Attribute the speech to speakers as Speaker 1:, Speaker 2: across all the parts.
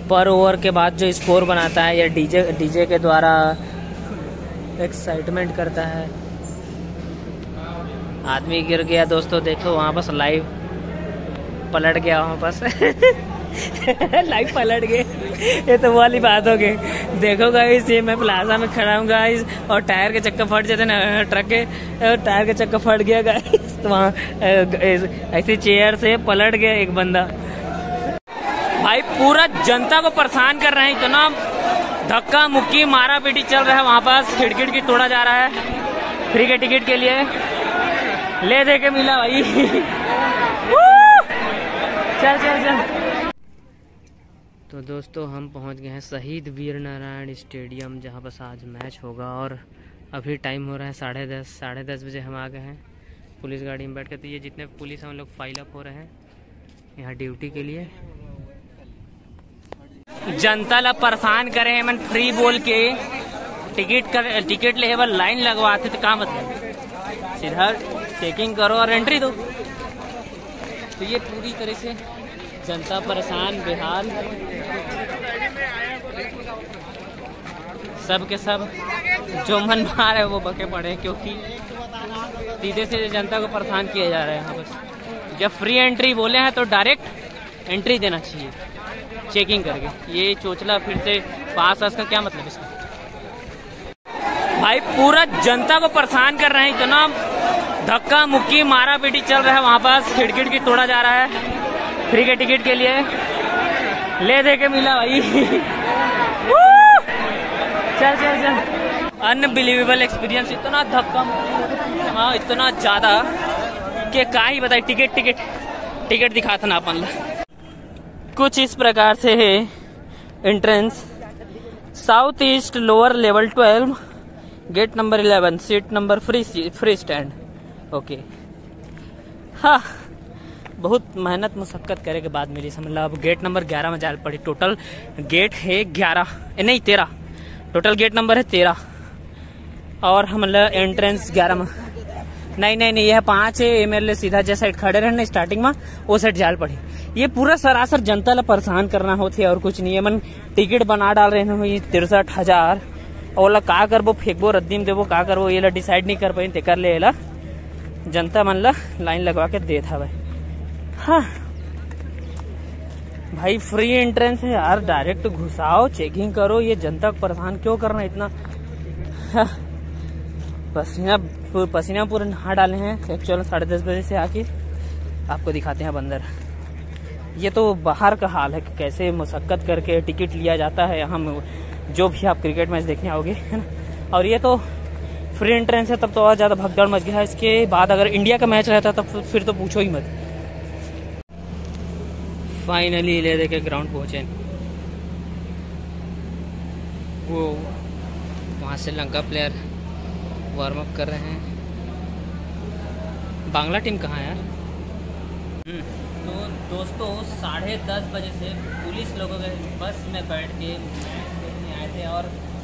Speaker 1: पर ओवर के बाद जो स्कोर बनाता है या डीजे के द्वारा एक्साइटमेंट करता है। आदमी गिर गया दोस्तों, देखो वहाँ पर लाइव पलट गया वहाँ पर लाइव पलट गए। ये तो वाली बात हो गई। देखो गाइस, ये मैं प्लाजा में खड़ा हूँ गाइस, और टायर के चक्कर फट जाते ना, ट्रक के टायर के चक्कर फट गया गाइस। तो वहाँ ऐसी चेयर से पलट गया एक बंदा। भाई पूरा जनता को परेशान कर रहे हैं, इतना धक्का मुक्की मारा पीटी चल रहा है वहाँ पास। खिड़की तोड़ा जा रहा है फ्री के टिकट के लिए, ले दे के मिला भाई। चल चल चल। तो दोस्तों हम पहुंच गए हैं शहीद वीर नारायण स्टेडियम, जहां पर आज मैच होगा। और अभी टाइम हो रहा है 10:30। 10:30 बजे हम आ गए हैं पुलिस गाड़ी में बैठ के। तो ये जितने पुलिस हैं उन लोग फाइल अप हो रहे हैं यहाँ ड्यूटी के लिए। जनता ला परेशान करे मन फ्री बोल के टिकट ले लाइन लगवाते, तो क्या मतलब, सीधा चेकिंग करो और एंट्री दो। तो ये पूरी तरह से जनता परेशान, बेहाल, सब के सब जो मन मार है वो बके पड़े, क्योंकि सीधे से जनता को परेशान किया जा रहा है यहाँ बस। जब फ्री एंट्री बोले हैं तो डायरेक्ट एंट्री देना चाहिए चेकिंग करके। ये चोचला फिर से पास का क्या मतलब इसका। भाई पूरा जनता को परेशान कर रहे हैं, इतना धक्का मुक्की मारा पीटी चल रहा है वहाँ पास। खिड़की तोड़ा जा रहा है फ्री के टिकट के लिए, ले दे के मिला भाई। चल चल चल। अनबिलीवेबल एक्सपीरियंस, इतना धक्का मुक्की, इतना ज्यादा कि क्या ही बताए। टिकट दिखाता ना अपन ला। कुछ इस प्रकार से है entrance. South east lower level 12 gate number 11 seat number free stand. Okay हाँ, बहुत मेहनत मुशक्कत करे के बाद मिली समझ लो। अब गेट नंबर 11 में जाल पड़ी। टोटल गेट है 13 टोटल गेट नंबर है 13 और हम एंट्रेंस 11 में। नहीं यह 5 है। एमएलए सीधा जैसे साइड खड़े रहे ना स्टार्टिंग में, वो साइड जाल पड़ी। ये पूरा सरासर जनता ला परेशान करना होती है और कुछ नहीं है। मन टिकट बना डाल रहे हैं 63,000 और का करबो, फेंकबो रद्दी में देवो, का करबो, ये डिसाइड नहीं कर पाई। ते कर ले जनता मन ला लाइन लगवा के देत हवे। हाँ भाई फ्री एंट्रेंस है यार, डायरेक्ट घुसाओ, चेकिंग करो। ये जनता को परेशान क्यों करना इतना। हाँ, पसीना पूरे नहा डाले हैं। चलो 10:30 बजे से आके आपको दिखाते हैं बंदर। ये तो बाहर का हाल है कि कैसे मुशक्कत करके टिकट लिया जाता है यहाँ जो भी आप क्रिकेट मैच देखने आओगे, है ना। और ये तो फ्री एंट्रेंस है, तब तो और ज्यादा भगदड़ मच गया है। इसके बाद अगर इंडिया का मैच रहता तब फिर तो पूछो ही मत। फाइनली ले दे के ग्राउंड पहुंचे। वो वहाँ श्रीलंका प्लेयर वार्म अप कर रहे हैं। बांग्ला टीम कहाँ है यार। तो दोस्तों 10:30 बजे से पुलिस लोगों के बस में बैठ के मैच देखने आए थे और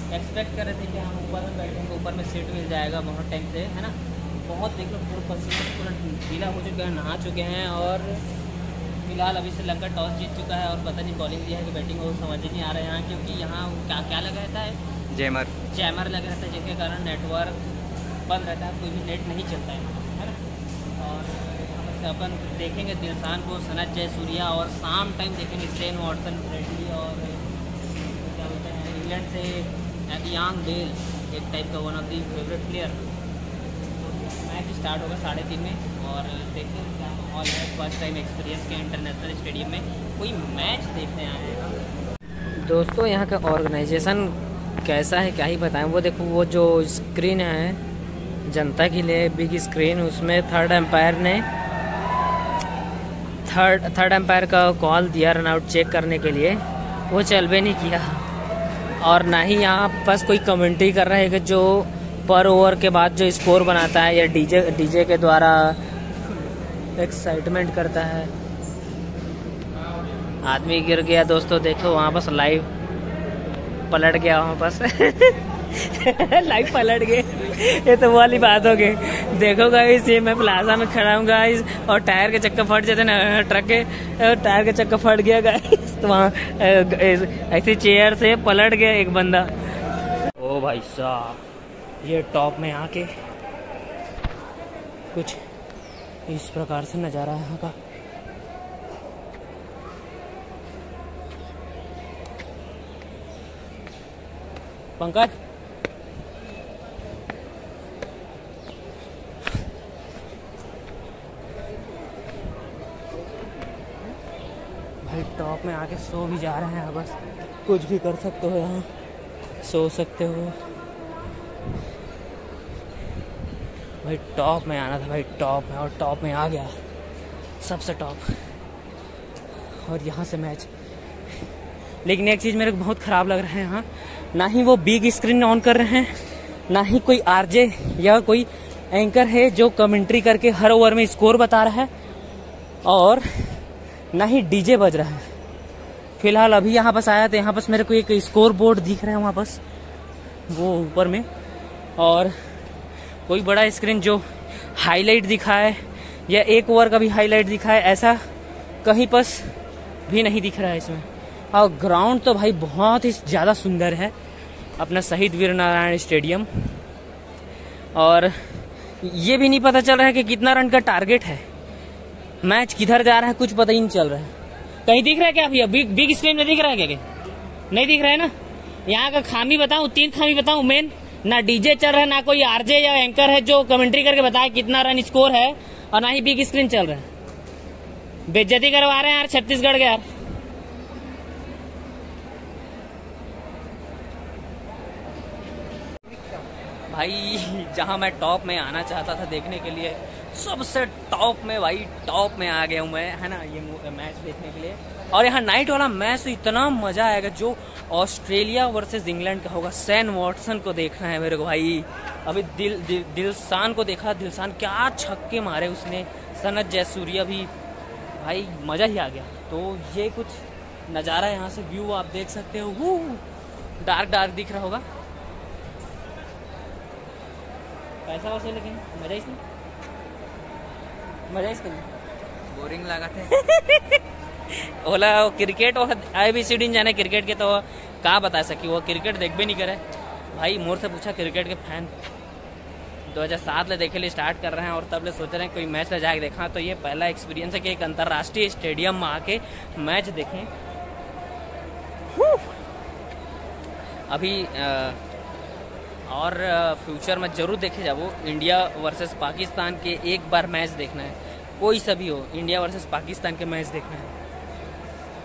Speaker 1: एक्सपेक्ट कर रहे थे कि हम ऊपर में बैठेंगे, ऊपर में सीट मिल जाएगा बहुत टाइम से, है ना। बहुत देख लो पूरा पसीना पूरा गीला हो चुका है, नहा चुके हैं। और फिलहाल अभी श्रीलंका टॉस जीत चुका है और पता नहीं बॉलिंग दिया है कि बैटिंग, वो समझ ही नहीं आ रहा है यहाँ, क्योंकि यहाँ क्या लगा रहता है, जैमर लगा रहता है, जिसके कारण नेटवर्क बंद रहता है, कोई भी नेट नहीं चलता है ना। और अपन देखेंगे दिलशान को, सनत जयसूर्या, और शाम टाइम देखेंगे शेन वॉटसन, ब्रेडली, और क्या बोलते हैं इंग्लैंड से एडियांग डेल, एक टाइप का one of the favourite player. Match start होगा 3:30 में और देखते हैं क्या माहौल है। फर्स्ट टाइम एक्सपीरियंस के इंटरनेशनल स्टेडियम में कोई मैच देखने आए हैं। दोस्तों यहाँ का ऑर्गेनाइजेशन कैसा है क्या ही बताएं। वो देखो, वो जो स्क्रीन है जनता के लिए बिग स्क्रीन, उसमें थर्ड एम्पायर का कॉल दिया रन आउट चेक करने के लिए, वो चलबे नहीं किया। और ना ही यहाँ पास कोई कमेंट्री कर रहा है कि जो पर ओवर के बाद जो स्कोर बनाता है या डीजे के द्वारा एक्साइटमेंट करता है। आदमी गिर गया दोस्तों, देखो वहाँ पास लाइव पलट गया वहाँ पास लाइव पलट गए। ये तो वाली बात हो गई। देखो गाइस, ये मैं प्लाजा में खड़ा हूँ गाइस, और टायर के चक्कर फट जाते ना, ट्रक के टायर के चक्कर फट गया गाइस। मस्त वहाँ ऐसे चेयर से पलट गया एक बंदा। ओ भाई साहब, ये टॉप में आके कुछ इस प्रकार से नज़ारा है यहाँ का। पंकज, भाई टॉप में आके सो भी जा रहे हैं, बस कुछ भी कर सकते हो यहाँ, सो सकते हो भाई। टॉप में आना था भाई, टॉप में, और टॉप में आ गया, सबसे टॉप, और यहाँ से मैच। लेकिन एक चीज़ मेरे को बहुत ख़राब लग रहा है यहाँ, ना ही वो बिग स्क्रीन ऑन कर रहे हैं, ना ही कोई आरजे या कोई एंकर है जो कमेंट्री करके हर ओवर में स्कोर बता रहा है, और ना ही डीजे बज रहा है। फिलहाल अभी यहाँ पास आया तो यहाँ पास मेरे को एक स्कोर बोर्ड दिख रहा है वहाँ पास, वो ऊपर में, और कोई बड़ा स्क्रीन जो हाईलाइट दिखाए या एक ओवर का भी हाईलाइट दिखाए, ऐसा कहीं पास भी नहीं दिख रहा है इसमें। और ग्राउंड तो भाई बहुत ही ज़्यादा सुंदर है, अपना शहीद वीर नारायण स्टेडियम। और ये भी नहीं पता चल रहा है कि कितना रन का टारगेट है, मैच किधर जा रहा है कुछ पता ही नहीं चल रहा है। कहीं दिख रहा है क्या भैया, बिग स्क्रीन में दिख रहा है क्या? नहीं दिख रहा है ना। यहाँ का खामी बताऊं, 3 खामी बताऊं मेन, ना डीजे चल रहा है, ना कोई आरजे या एंकर है जो कमेंट्री करके बताए कितना रन स्कोर है, और ना ही बिग स्क्रीन चल रहा है। बेइज्जती करवा रहे हैं यार छत्तीसगढ़ के यार। भाई जहां मैं टॉप में आना चाहता था देखने के लिए, सबसे टॉप में भाई, टॉप में आ गया हूं मैं, है ना, ये मैच देखने के लिए। और यहाँ नाइट वाला मैच तो इतना मजा आएगा, जो ऑस्ट्रेलिया वर्सेस इंग्लैंड का होगा। सैन वॉटसन को देखना है मेरे को भाई। अभी दिलशान को देखा, दिलशान क्या छक्के मारे उसने, सनत जयसूर्या भी, भाई मजा ही आ गया। तो ये कुछ नज़ारा यहाँ से व्यू आप देख सकते हो, डार्क डार्क दिख रहा होगा। पैसा वैसे लेकिन मजा इसमें, मजा इसका बोरिंग लगा थे। ओला क्रिकेट और ABCD जाने क्रिकेट के, तो कहाँ बता सकी, वो क्रिकेट देख भी नहीं करे भाई। मोर से पूछा क्रिकेट के फैन 2007 ले देखे लिए स्टार्ट कर रहे हैं, और तब ले सोच रहे हैं कोई मैच ले जाके देखा। तो ये पहला एक्सपीरियंस है कि एक अंतर्राष्ट्रीय स्टेडियम में आके मैच देखें। अभी और फ्यूचर में जरूर देखे जाओ, इंडिया वर्सेस पाकिस्तान के एक बार मैच देखना है, कोई सा भी हो, इंडिया वर्सेस पाकिस्तान के मैच देखना है,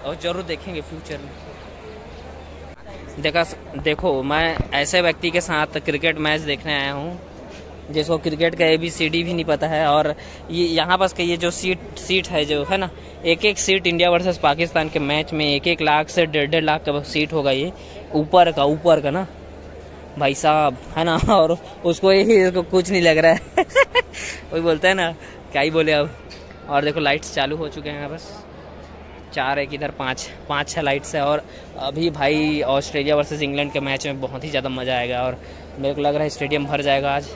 Speaker 1: और जरूर देखेंगे फ्यूचर में। देखो मैं ऐसे व्यक्ति के साथ क्रिकेट मैच देखने आया हूँ जिसको क्रिकेट का ABCD भी नहीं पता है। और ये यहाँ पास का ये जो सीट है जो है ना, एक सीट इंडिया वर्सेस पाकिस्तान के मैच में 1-1 लाख से 1.5 लाख का सीट होगा, ये ऊपर का ना भाई साहब, है ना। और उसको कुछ नहीं लग रहा है। वही बोलता है ना, क्या ही बोले अब। और देखो लाइट्स चालू हो चुके हैं, बस 4 एक इधर 5-6 लाइट्स है। और अभी भाई ऑस्ट्रेलिया वर्सेस इंग्लैंड के मैच में बहुत ही ज़्यादा मज़ा आएगा, और मेरे को लग रहा है स्टेडियम भर जाएगा आज।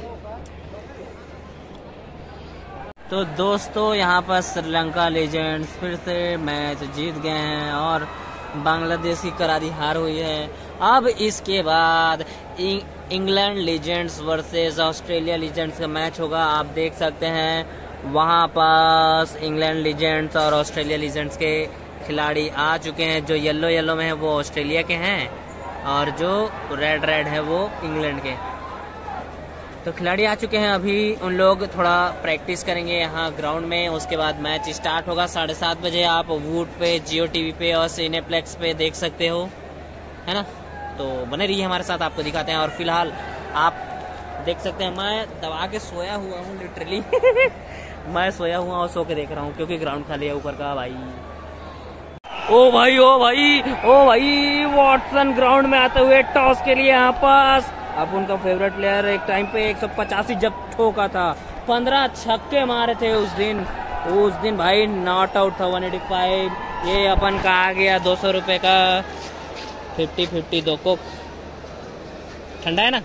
Speaker 1: तो दोस्तों यहाँ पर श्रीलंका लीजेंड्स फिर से मैच जीत गए हैं, और बांग्लादेश की करारी हार हुई है। अब इसके बाद England legends versus Australia legends का मैच होगा। आप देख सकते हैं वहाँ पास इंग्लैंड लीजेंड्स और ऑस्ट्रेलिया लीजेंड्स के खिलाड़ी आ चुके हैं। जो येलो में है वो ऑस्ट्रेलिया के हैं, और जो रेड है वो इंग्लैंड के। तो खिलाड़ी आ चुके हैं, अभी उन लोग थोड़ा प्रैक्टिस करेंगे यहाँ ग्राउंड में, उसके बाद मैच स्टार्ट होगा 7:30 बजे। आप वूट पे, जियो टीवी पे और सिनेप्लेक्स पे देख सकते हो, है ना। तो बने रहिए हमारे साथ, आपको दिखाते हैं। और फिलहाल आप देख सकते हैं मैं दबा के सोया हुआ हूँ, लिटरली। मैं सोया हुआ और सो के देख रहा हूँ, क्योंकि ग्राउंड खाली है ऊपर का भाई। ओ भाई वॉटसन ग्राउंड में आते हुए टॉस के लिए यहाँ पास। अब उनका फेवरेट प्लेयर एक टाइम पे 185 जब ठोका था, 15 छक्के मारे थे उस दिन भाई, नॉट आउट था 185। ये अपन का आ गया 200 रुपए का 50-50 दो कोक। ठंडा है ना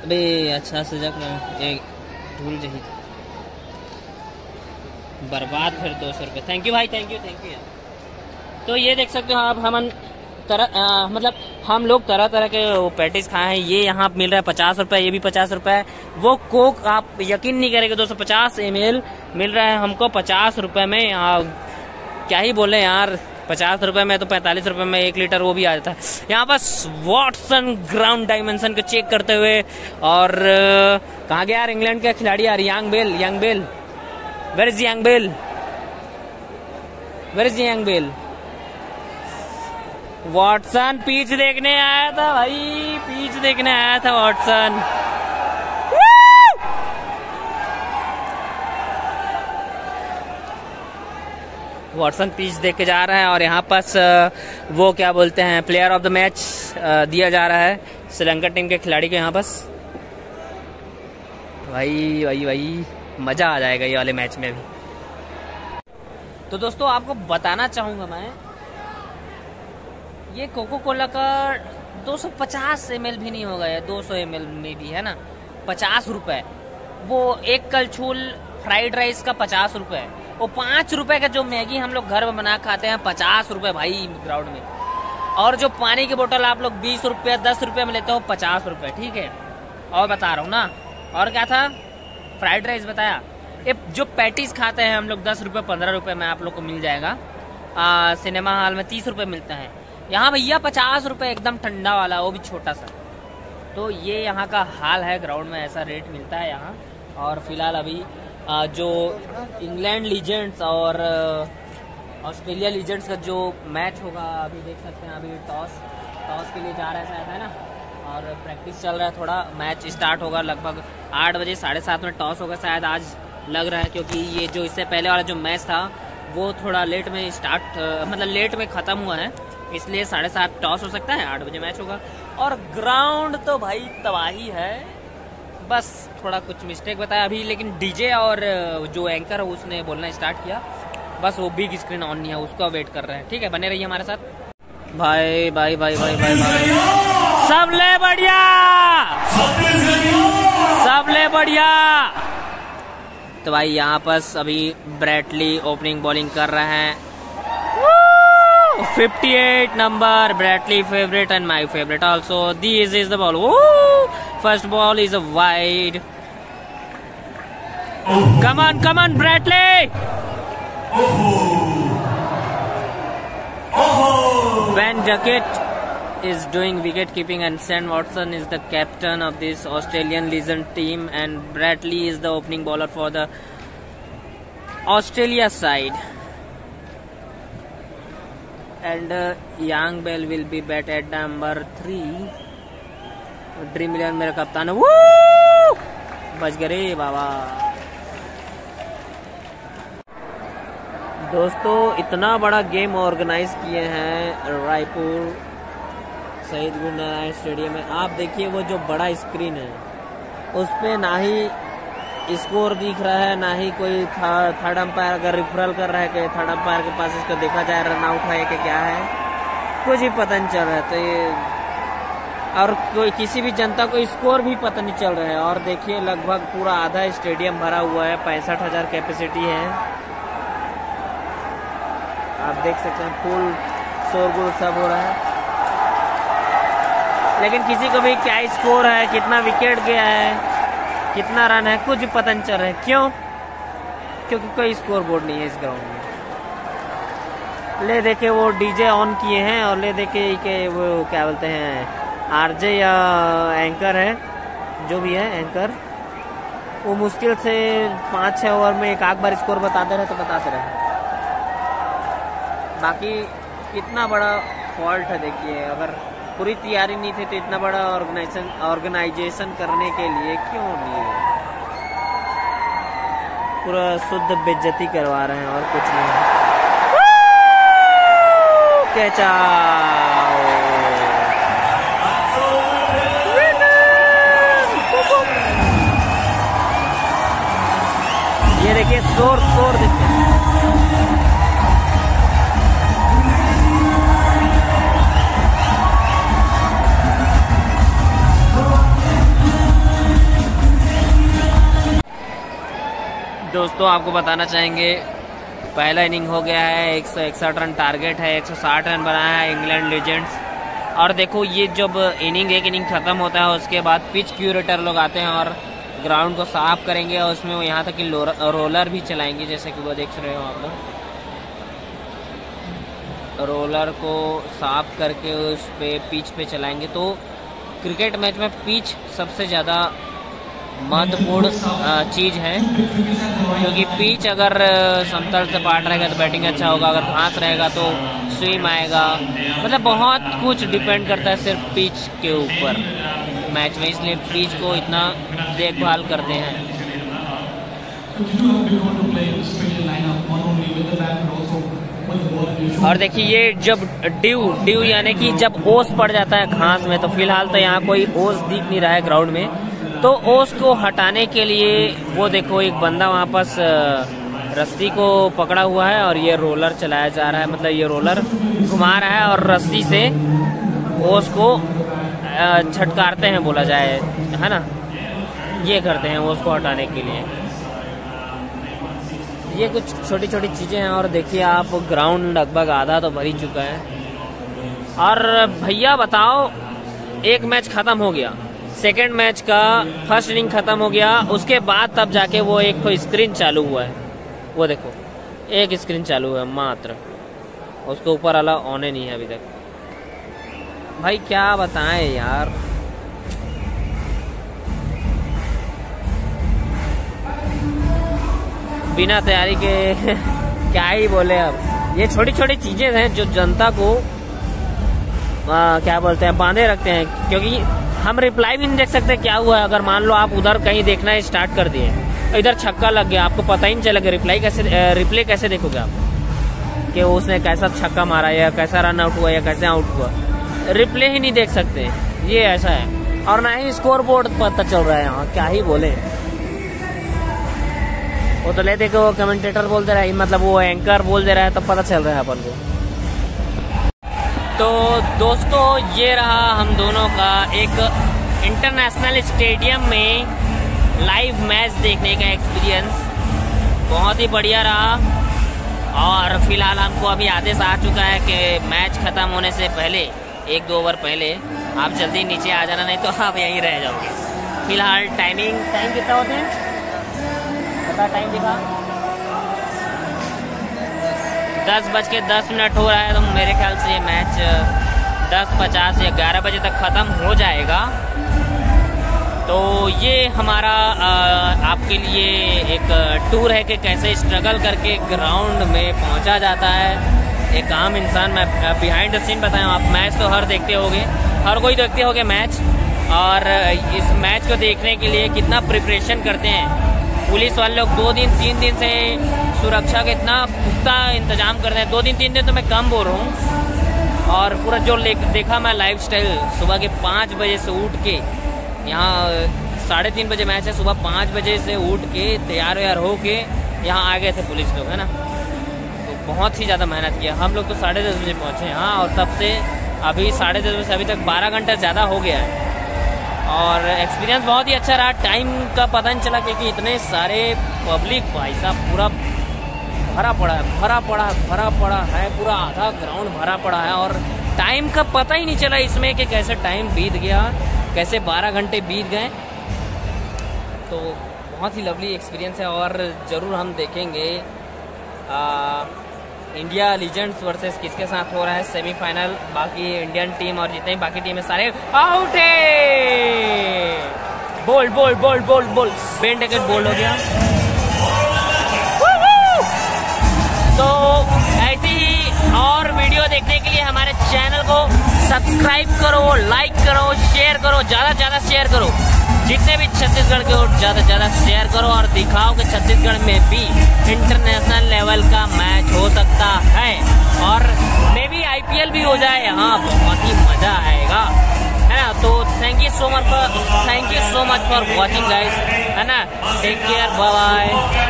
Speaker 1: अबे, अच्छा से जग एक धूल जही। बर्बाद फिर 200 रुपये। थैंक यू भाई, थैंक यू यार। तो ये देख सकते हो आप, मतलब हम लोग तरह तरह के पैटीज खाए हैं। ये यहाँ मिल रहा है 50 रुपये, ये भी 50 रुपये। वो कोक आप यकीन नहीं करेंगे 250 ml मिल रहा है हमको 50 रुपये में। क्या ही बोले यार, 50 रुपये में तो 45 रुपये में 1 लीटर वो भी आ जाता है। यहाँ पर वॉटसन ग्राउंड डायमेंशन को चेक करते हुए, और कहाँ गया यार इंग्लैंड का खिलाड़ी यार, Ian Bell, where is Ian Bell? Watson pitch देखने आया था भाई, पिच देखने आया था वॉटसन। वॉटसन पिच देख के जा रहा है, और यहाँ पास वो क्या बोलते हैं, प्लेयर ऑफ द मैच दिया जा रहा है श्रीलंका टीम के खिलाड़ी को यहाँ पास। भाई मजा आ जाएगा ये वाले मैच में भी। तो दोस्तों आपको बताना चाहूंगा मैं, ये कोको कोला का 250 ml भी नहीं होगा, या 200 ml में भी है ना, 50 रुपए। वो एक कलछुल फ्राइड राइस का 50 रुपए। वो 5 रुपए का जो मैगी हम लोग घर में बना खाते हैं 50 रुपए भाई ग्राउंड में। और जो पानी की बोतल आप लोग 20 रुपये 10 रुपये में लेते हो 50 रुपए, ठीक है। और बता रहा हूँ ना, और क्या था, फ्राइड राइस बताया। ये जो पैटीज खाते हैं हम लोग 10 रुपये 15 रुपये में आप लोग को मिल जाएगा। सिनेमा हॉल में 30 रुपये मिलता है, यहाँ भैया 50 रुपये एकदम ठंडा वाला, वो भी छोटा सा। तो ये यहाँ का हाल है, ग्राउंड में ऐसा रेट मिलता है यहाँ। और फिलहाल अभी जो इंग्लैंड लीजेंड्स और ऑस्ट्रेलिया लीजेंड्स का जो मैच होगा अभी देख सकते हैं। अभी टॉस के लिए जा रहा है शायद, है ना, और प्रैक्टिस चल रहा है थोड़ा। मैच स्टार्ट होगा लगभग 8 बजे, 7:30 में टॉस होगा शायद आज लग रहा है, क्योंकि ये जो इससे पहले वाला जो मैच था वो थोड़ा लेट में मतलब लेट में ख़त्म हुआ है, इसलिए 7:30 टॉस हो सकता है, 8 बजे मैच होगा। और ग्राउंड तो भाई तबाही है, बस थोड़ा कुछ मिस्टेक बताया अभी, लेकिन डीजे और जो एंकर है उसने बोलना स्टार्ट किया, बस वो बिग स्क्रीन ऑन नहीं है, उसका वेट कर रहे हैं। ठीक है, बने रहिए हमारे साथ। भाई भाई भाई भाई भाई भाई सब ले बढ़िया। तो भाई यहाँ पर अभी ब्रैडली ओपनिंग बॉलिंग कर रहे हैं। 58 number, Bradley favorite and my favorite also. This is the ball. Woo! First ball is a wide. Come on, Bradley. Van Duckett is doing wicket keeping, and Sam Watson is the captain of this Australian legend team, and Bradley is the opening bowler for the Australia side. And Young Bell will be bat at number 3. Dream eleven मेरा कप्तान है। वो बच गए बाबा। दोस्तों इतना बड़ा game organise किए हैं रायपुर शहीद गुरुनारायण स्टेडियम में। आप देखिए वो जो बड़ा स्क्रीन है उस पे ना ही स्कोर दिख रहा है, ना ही कोई थर्ड अंपायर अगर रिफरल कर रहा है कि थर्ड अंपायर के पास इसको देखा जाए रन आउट है कि क्या है, कुछ ही पता नहीं चल रहा है। तो ये और कोई किसी भी जनता को स्कोर भी पता नहीं चल रहा है। और देखिए लगभग पूरा आधा स्टेडियम भरा हुआ है, 65,000 कैपेसिटी है। आप देख सकते हैं फुल शोरगुल सब हो रहा है, लेकिन किसी को भी क्या स्कोर है, कितना विकेट गया है, कितना रन है, कुछ भी पता नहीं चल रहा है। क्यों? क्योंकि कोई स्कोर बोर्ड नहीं है इस ग्राउंड में। ले देखे वो डीजे ऑन किए हैं, और ले देखे के वो क्या बोलते हैं आरजे या एंकर है, जो भी है एंकर, वो मुश्किल से 5-6 ओवर में एक आध बार स्कोर बताते रहे तो बताते रहे। बाकी कितना बड़ा फॉल्ट है देखिए, अगर पूरी तैयारी नहीं थी तो इतना बड़ा ऑर्गेनाइजेशन करने के लिए क्यों नहीं है? पूरा शुद्ध बेइज्जती करवा रहे हैं और कुछ नहीं। कैचा ये देखिए शोर देखिए। दोस्तों आपको बताना चाहेंगे, पहला इनिंग हो गया है, 161 रन टारगेट है, 160 रन बनाया है इंग्लैंड लीजेंड्स। और देखो ये जब एक इनिंग ख़त्म होता है उसके बाद पिच क्यूरेटर लोग आते हैं और ग्राउंड को साफ करेंगे और उसमें वो यहाँ तक कि रोलर भी चलाएंगे, जैसे कि वो देख रहे हो आप लोग। रोलर को साफ करके उस पे पिच पे चलाएंगे। तो क्रिकेट मैच में पिच सबसे ज़्यादा महत्वपूर्ण चीज़ है, क्योंकि पिच अगर समतल से पाट रहेगा तो बैटिंग अच्छा होगा, अगर घास रहेगा तो स्विम आएगा, मतलब बहुत कुछ डिपेंड करता है सिर्फ पिच के ऊपर मैच में, इसलिए पिच को इतना देखभाल करते हैं। और देखिए ये जब ड्यू यानी कि जब ओस पड़ जाता है घास में, तो फिलहाल तो यहाँ कोई ओस दिख नहीं रहा है ग्राउंड में, तो ओस को हटाने के लिए वो देखो एक बंदा वहाँ पास रस्सी को पकड़ा हुआ है और ये रोलर चलाया जा रहा है, मतलब ये रोलर घुमा रहा है और रस्सी से ओस को छटकारते हैं बोला जाए, है ना, ये करते हैं ओस को हटाने के लिए। ये कुछ छोटी छोटी चीज़ें हैं। और देखिए आप ग्राउंड लगभग आधा तो भर ही चुका है। और भैया बताओ, एक मैच ख़त्म हो गया, सेकेंड मैच का फर्स्ट इनिंग ख़त्म हो गया, उसके बाद तब जाके वो एक तो स्क्रीन चालू हुआ है, वो देखो एक स्क्रीन चालू है मात्र, उसके ऊपर वाला ऑन ही नहीं है अभी तक। भाई क्या बताएं यार, बिना तैयारी के क्या ही बोले। अब ये छोटी छोटी चीजें हैं जो जनता को क्या बोलते हैं, बांधे रखते हैं, क्योंकि हम रिप्लाई भी नहीं देख सकते क्या हुआ है। अगर मान लो आप उधर कहीं देखना स्टार्ट कर दिए, इधर छक्का लग गया, आपको पता ही नहीं चलेगा, रिप्ले कैसे देखोगे आप कि उसने कैसा छक्का मारा या कैसा रन आउट हुआ या कैसे आउट हुआ, रिप्ले ही नहीं देख सकते, ये ऐसा है। और ना ही स्कोर बोर्ड पता चल रहा है यहाँ, क्या ही बोले। वो तो ले देखो वो कमेंटेटर बोल दे रहा है, मतलब वो एंकर बोल दे रहा है, तब पता चल रहा है अपन को। तो दोस्तों ये रहा हम दोनों का एक इंटरनेशनल स्टेडियम में लाइव मैच देखने का एक्सपीरियंस, बहुत ही बढ़िया रहा। और फिलहाल हमको अभी आदेश आ चुका है कि मैच ख़त्म होने से पहले 1-2 ओवर पहले आप जल्दी नीचे आ जाना, नहीं तो आप यहीं रह जाओगे। फिलहाल टाइम कितना होते हैं पता, टाइम दिखा 10:10 हो रहा है, तो मेरे ख्याल से ये मैच 10:50 या 11 बजे तक ख़त्म हो जाएगा। तो ये हमारा आपके लिए एक टूर है कि कैसे स्ट्रगल करके ग्राउंड में पहुंचा जाता है एक आम इंसान। मैं बिहाइंड द सीन बताया, आप मैच तो देखते होंगे, हर कोई देखते होंगे मैच, और इस मैच को देखने के लिए कितना प्रिपरेशन करते हैं पुलिस वाले लोग। 2 दिन 3 दिन से सुरक्षा का इतना पुख्ता इंतजाम करते हैं, 2 दिन 3 दिन तो मैं कम बोल रहा हूँ। और पूरा जो देखा मैं लाइफ स्टाइल, सुबह के 5 बजे से उठ के, यहाँ 3:30 बजे मैच है, सुबह 5 बजे से उठ के तैयार हो के यहाँ आ गए थे पुलिस लोग, है ना। तो बहुत ही ज़्यादा मेहनत किया हम लोग, तो 10:30 बजे पहुँचे यहाँ, और तब से अभी 10:30 बजे से अभी तक 12 घंटा ज़्यादा हो गया है। और एक्सपीरियंस बहुत ही अच्छा रहा, टाइम का पता नहीं चला, क्योंकि इतने सारे पब्लिक भाई साहब पूरा भरा पड़ा है, पूरा आधा ग्राउंड भरा पड़ा है, और टाइम का पता ही नहीं चला इसमें कि कैसे टाइम बीत गया, कैसे 12 घंटे बीत गए। तो बहुत ही लवली एक्सपीरियंस है, और ज़रूर हम देखेंगे इंडिया लीजेंड्स वर्सेस किसके साथ हो रहा है सेमीफाइनल। बाकी इंडियन टीम और जितने भी बाकी टीम है सारे आउट है। बोल्ड बेन डेकेट बोल्ड हो गया। तो ऐसी ही और वीडियो देखने के लिए हमारे चैनल को सब्सक्राइब करो, लाइक करो, शेयर करो, ज़्यादा से ज़्यादा शेयर करो, जितने भी छत्तीसगढ़ के हो ज़्यादा से ज़्यादा शेयर करो, और दिखाओ कि छत्तीसगढ़ में भी इंटरनेशनल लेवल का मैच हो सकता है, और मे भी IPL भी हो जाए। हाँ, बहुत ही मज़ा आएगा, है ना। तो thank you so much for watching guys, है ना। Take care, bye bye.